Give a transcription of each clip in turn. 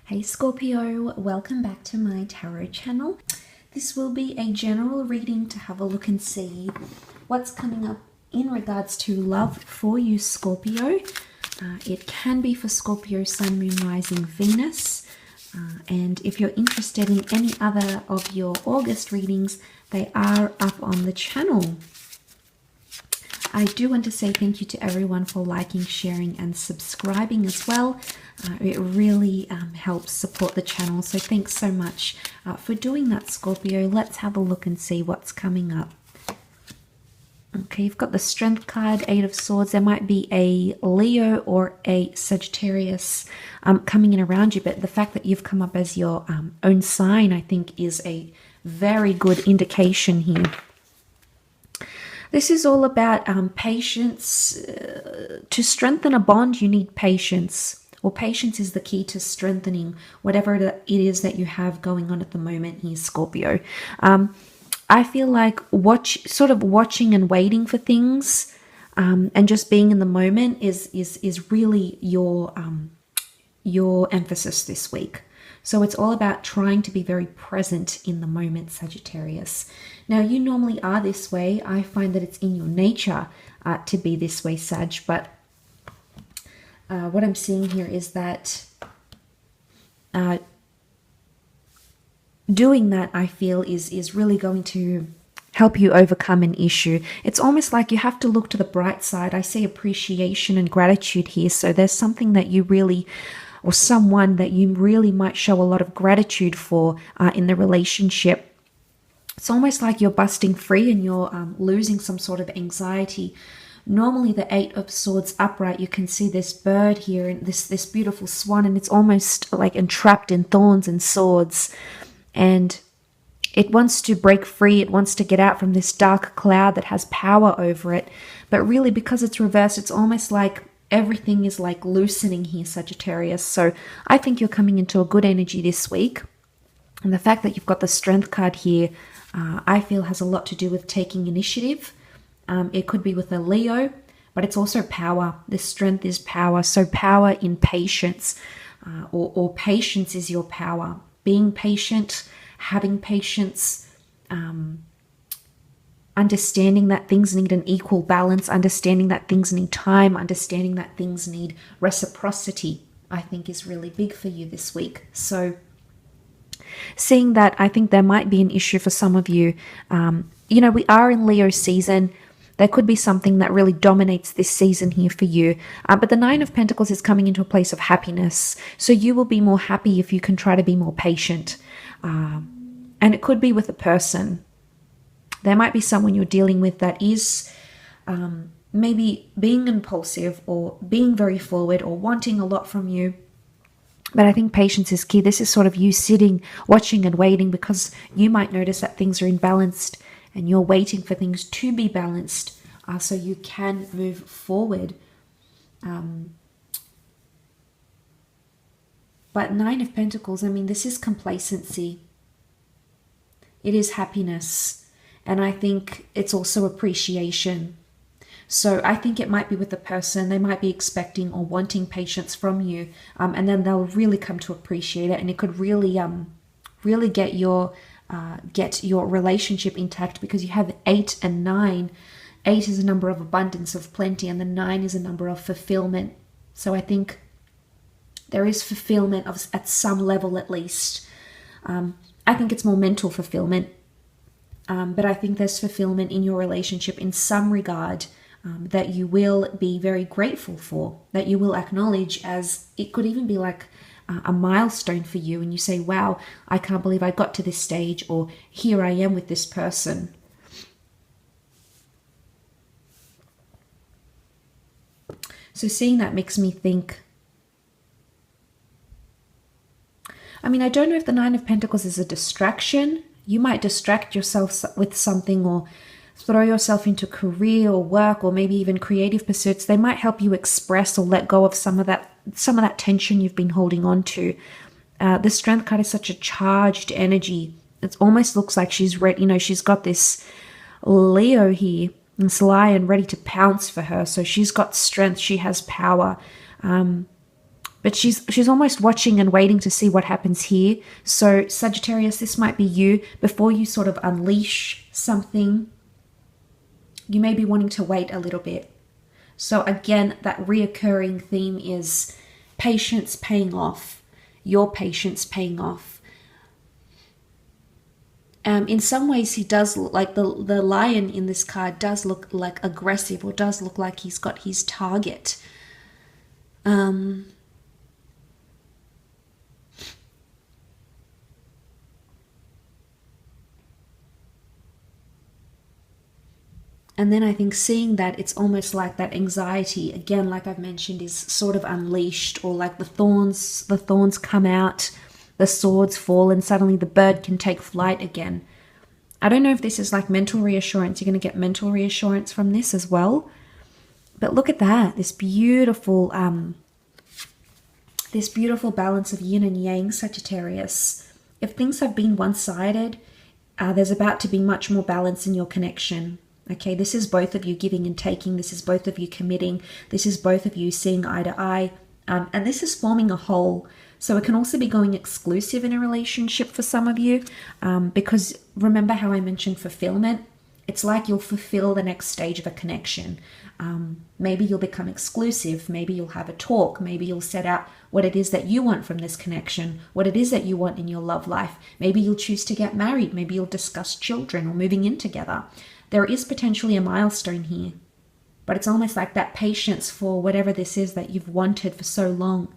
Hey Scorpio, welcome back to my tarot channel. This will be a general reading to have a look and see what's coming up in regards to love for you, Scorpio. It can be for Scorpio, Sun, Moon, Rising, Venus. And if you're interested in any other of your August readings, they are up on the channel. I do want to say thank you to everyone for liking, sharing, and subscribing as well. It really helps support the channel, so thanks so much for doing that, Scorpio. Let's have a look and see what's coming up. Okay, you've got the Strength card, Eight of Swords. There might be a Leo or a Sagittarius coming in around you, but the fact that you've come up as your own sign, I think, is a very good indication here. This is all about patience. To strengthen a bond, you need patience. Or patience is the key to strengthening whatever it is that you have going on at the moment here, Scorpio. I feel like watching and waiting for things and just being in the moment is really your emphasis this week. So it's all about trying to be very present in the moment, Sagittarius. Now, you normally are this way. I find that it's in your nature to be this way, Sag, but what I'm seeing here is that doing that, I feel, is really going to help you overcome an issue. It's almost like you have to look to the bright side. I see appreciation and gratitude here. So there's something that you really, or someone that you really might show a lot of gratitude for in the relationship. It's almost like you're busting free and you're losing some sort of anxiety. Normally the Eight of Swords upright, you can see this bird here and this beautiful swan, and it's almost like entrapped in thorns and swords. And it wants to break free. It wants to get out from this dark cloud that has power over it. But really, because it's reversed, it's almost like everything is like loosening here, Sagittarius. So I think you're coming into a good energy this week. And the fact that you've got the Strength card here, I feel has a lot to do with taking initiative. It could be with a Leo, but it's also power. This Strength is power. So power in patience, or patience is your power. Being patient, having patience, understanding that things need an equal balance, understanding that things need time, understanding that things need reciprocity, I think is really big for you this week. So seeing that, I think there might be an issue for some of you. We are in Leo season. There could be something that really dominates this season here for you. But the Nine of Pentacles is coming into a place of happiness. So you will be more happy if you can try to be more patient. And it could be with a person. There might be someone you're dealing with that is maybe being impulsive or being very forward or wanting a lot from you. But I think patience is key. This is sort of you sitting, watching and waiting, because you might notice that things are imbalanced and you're waiting for things to be balanced so you can move forward. But Nine of Pentacles, I mean, this is complacency. It is happiness. And I think it's also appreciation. So I think it might be with the person. They might be expecting or wanting patience from you. And then they'll really come to appreciate it. And it could really, really get your relationship intact, because you have 8 and 9. 8 is a number of abundance, of plenty, and the 9 is a number of fulfillment. So I think there is fulfillment at some level at least. I think it's more mental fulfillment. But I think there's fulfillment in your relationship in some regard that you will be very grateful for, that you will acknowledge as, it could even be like a milestone for you, and you say, wow, I can't believe I got to this stage, or here I am with this person. So seeing that makes me think, I mean, I don't know if the Nine of Pentacles is a distraction. You might distract yourself with something, or throw yourself into career or work, or maybe even creative pursuits. They might help you express or let go of some of that tension you've been holding on to. The Strength card is such a charged energy. It almost looks like she's ready. She's got this Leo here, this lion ready to pounce for her. So she's got strength. She has power. but she's almost watching and waiting to see what happens here. So Sagittarius, this might be you. Before you sort of unleash something, you may be wanting to wait a little bit. So again, that reoccurring theme is patience paying off, your patience paying off. In some ways, he does look like the lion in this card does look like aggressive, or does look like he's got his target. And then I think seeing that, it's almost like that anxiety, again, like I've mentioned, is sort of unleashed, or like the thorns come out, the swords fall, and suddenly the bird can take flight again. I don't know if this is like mental reassurance. You're going to get mental reassurance from this as well. But look at that, this beautiful balance of yin and yang, Sagittarius. If things have been one-sided, there's about to be much more balance in your connection. Okay, this is both of you giving and taking. This is both of you committing. This is both of you seeing eye to eye. And this is forming a whole. So it can also be going exclusive in a relationship for some of you. Because remember how I mentioned fulfillment? It's like you'll fulfill the next stage of a connection. Maybe you'll become exclusive. Maybe you'll have a talk. Maybe you'll set out what it is that you want from this connection, what it is that you want in your love life. Maybe you'll choose to get married. Maybe you'll discuss children or moving in together. There is potentially a milestone here, but it's almost like that patience for whatever this is that you've wanted for so long.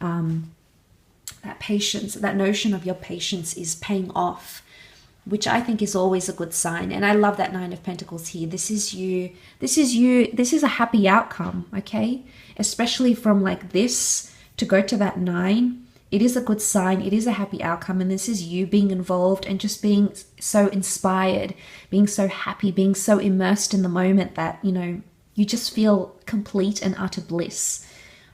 That patience, that notion of your patience is paying off, which I think is always a good sign. And I love that Nine of Pentacles here. This is you. This is you. This is a happy outcome, okay? Especially from like this to go to that 9. It is a good sign. It is a happy outcome. And this is you being involved and just being so inspired, being so happy, being so immersed in the moment that, you know, you just feel complete and utter bliss,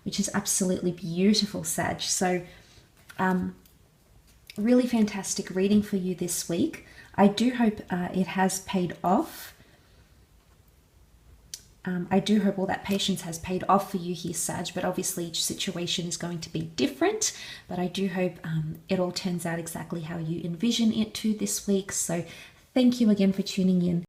which is absolutely beautiful, Sag. So, really fantastic reading for you this week. I do hope it has paid off. I do hope all that patience has paid off for you here, Sag, but obviously each situation is going to be different. But I do hope it all turns out exactly how you envision it to this week. So thank you again for tuning in.